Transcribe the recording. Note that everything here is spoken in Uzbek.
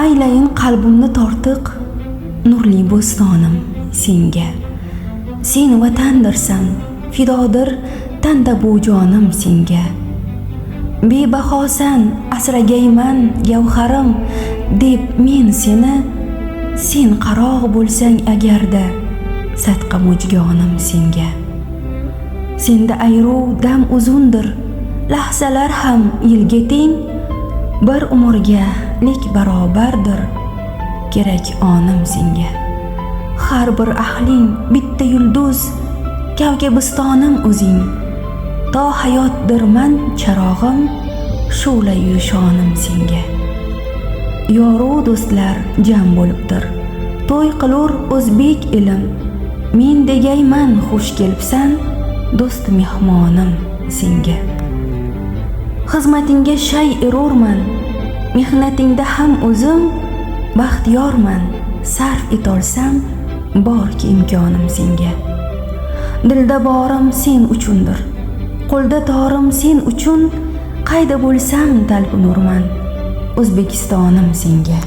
aylayin qalbimni tortiq nurli bo'stonim senga. Sen vatandirsan, fidodir tanda bu jonim senga. Bebahosan asragayman gavharim deb men seni, sen qarog' bo'lsang agarda sadqa mujgonim senga. Senda ayruv dam uzundir, lahzalar ham yilga teng, bir umrga lik barobardir kerak onim senga. Har bir ahling bitta yulduz, kavkabistonim o'zing, to hayotdirman charog'im, shu'la-yu shonim senga. Yoru do'stlar jam bo'libdir, to'y qilur o'zbek elim, men degayman xush kelibsan, do'st mehmonim senga. Xizmatingga shay erurman, mehnatingda ham o'zim baxtiyorman, sarf etolsam borki imkonim senga. Dilda borim sen uchundir, qo'lda torim sen uchun, qayda bo'lsam talpinurman, O'zbekistonim senga.